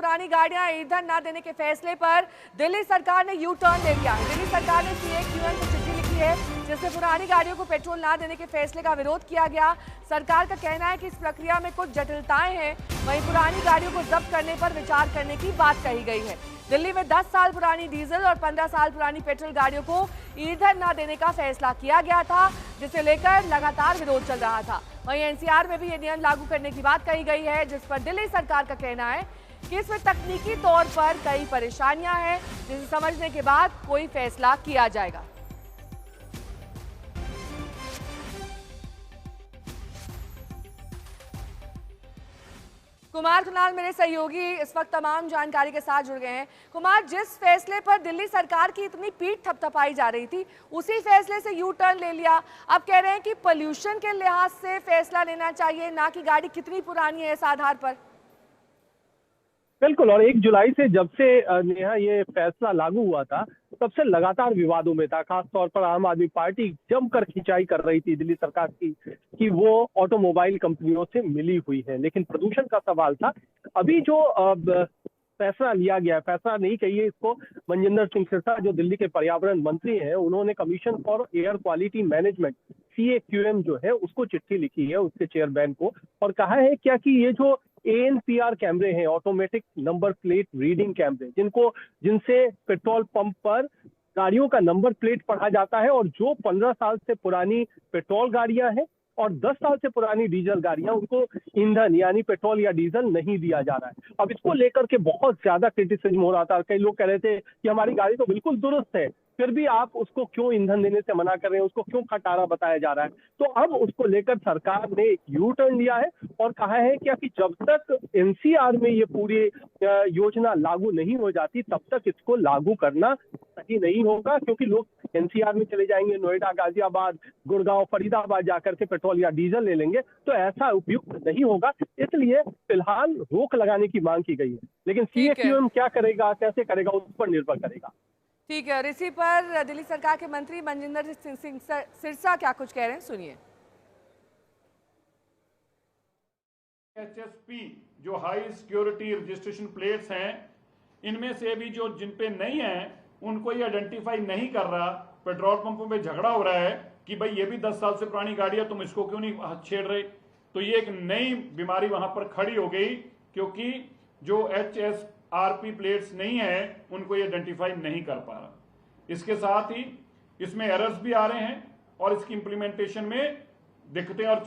पुरानी गाड़ियां ईंधन न देने के फैसले पर दिल्ली सरकार ने यू टर्न ले लिया है। दिल्ली सरकार ने CAQM को चिट्ठी लिखी है जिसमें पुरानी गाड़ियों को पेट्रोल न देने के फैसले का विरोध किया गया। सरकार का कहना है कि इस प्रक्रिया में कुछ जटिलताएं हैं, वहीं पुरानी गाड़ियों को जब्त करने पर विचार करने की बात कही गई है। दिल्ली में 10 साल पुरानी डीजल और 15 साल पुरानी पेट्रोल गाड़ियों को ईंधन न देने का फैसला किया गया था, जिसे लेकर लगातार विरोध चल रहा था। वहीं NCR में भी ये नियम लागू करने की बात कही गई है, जिस पर दिल्ली सरकार का कहना है कि इसमें तकनीकी तौर पर कई परेशानियां हैं, जिसे समझने के बाद कोई फैसला किया जाएगा। कुमार कुणाल मेरे सहयोगी इस वक्त तमाम जानकारी के साथ जुड़ गए हैं। कुमार, जिस फैसले पर दिल्ली सरकार की इतनी पीठ थपथपाई जा रही थी, उसी फैसले से यू टर्न ले लिया। अब कह रहे हैं कि पोल्यूशन के लिहाज से फैसला लेना चाहिए, ना कि गाड़ी कितनी पुरानी है इस आधार पर। बिल्कुल, और 1 जुलाई से जब से नेहा ये फैसला लागू हुआ था, तब से लगातार विवादों में था। खास तौर पर आम आदमी पार्टी जमकर खिंचाई कर रही थी दिल्ली सरकार की कि वो ऑटोमोबाइल कंपनियों से मिली हुई है, लेकिन प्रदूषण का सवाल था। अभी जो फैसला लिया गया, फैसला नहीं कहिए इसको, मनजिंदर सिंह सिरसा जो दिल्ली के पर्यावरण मंत्री हैं, उन्होंने commission for air quality management CAQM जो है उसको चिट्ठी लिखी है, उसके चेयरमैन को, और कहा है क्या कि ये जो ANPR कैमरे हैं, ऑटोमेटिक नंबर प्लेट रीडिंग कैमरे, जिनसे पेट्रोल पंप पर गाड़ियों का नंबर प्लेट पढ़ा जाता है, और जो 15 साल से पुरानी पेट्रोल गाड़ियां हैं और 10 साल से पुरानी डीजल गाड़ियां, उनको ईंधन यानी पेट्रोल या डीजल नहीं दिया जा रहा है। अब इसको लेकर के बहुत ज्यादा क्रिटिसिज्म हो रहा था। कई लोग कह रहे थे कि हमारी गाड़ी तो बिल्कुल दुरुस्त है, फिर भी आप उसको क्यों ईंधन देने से मना कर रहे हैं, उसको क्यों खटारा बताया जा रहा है। तो अब उसको लेकर सरकार ने एक यू टर्न लिया है और कहा है क्या कि जब तक NCR में ये पूरी योजना लागू नहीं हो जाती, तब तक इसको लागू करना सही नहीं होगा, क्योंकि लोग NCR में चले जाएंगे, नोएडा, गाजियाबाद, गुड़गांव, फरीदाबाद जाकर के पेट्रोल या डीजल ले लेंगे, तो ऐसा उपयुक्त नहीं होगा। इसलिए फिलहाल रोक लगाने की मांग की गई है, लेकिन CAQM क्या करेगा, कैसे करेगा, उस पर निर्भर करेगा। ठीक है, और इसी पर दिल्ली सरकार के मंत्री मनजिंदर सिंह सिरसा क्या कुछ कह रहे हैं, सुनिए। HSP जो हाई सिक्योरिटी रजिस्ट्रेशन प्लेट्स हैं, इनमें से भी जो जिन पे नहीं है उनको ये आइडेंटिफाई नहीं कर रहा। पेट्रोल पंपों पे झगड़ा हो रहा है कि भाई ये भी 10 साल से पुरानी गाड़ी है, तुम इसको क्यों नहीं छेड़ रहे। तो ये एक नई बीमारी वहां पर खड़ी हो गई, क्योंकि जो HSRP प्लेट्स नहीं है उनको ये आइडेंटिफाई नहीं कर पा रहा। इसके साथ ही इसमें एरर्स भी आ रहे हैं और इसकी इंप्लीमेंटेशन में दिक्कतें और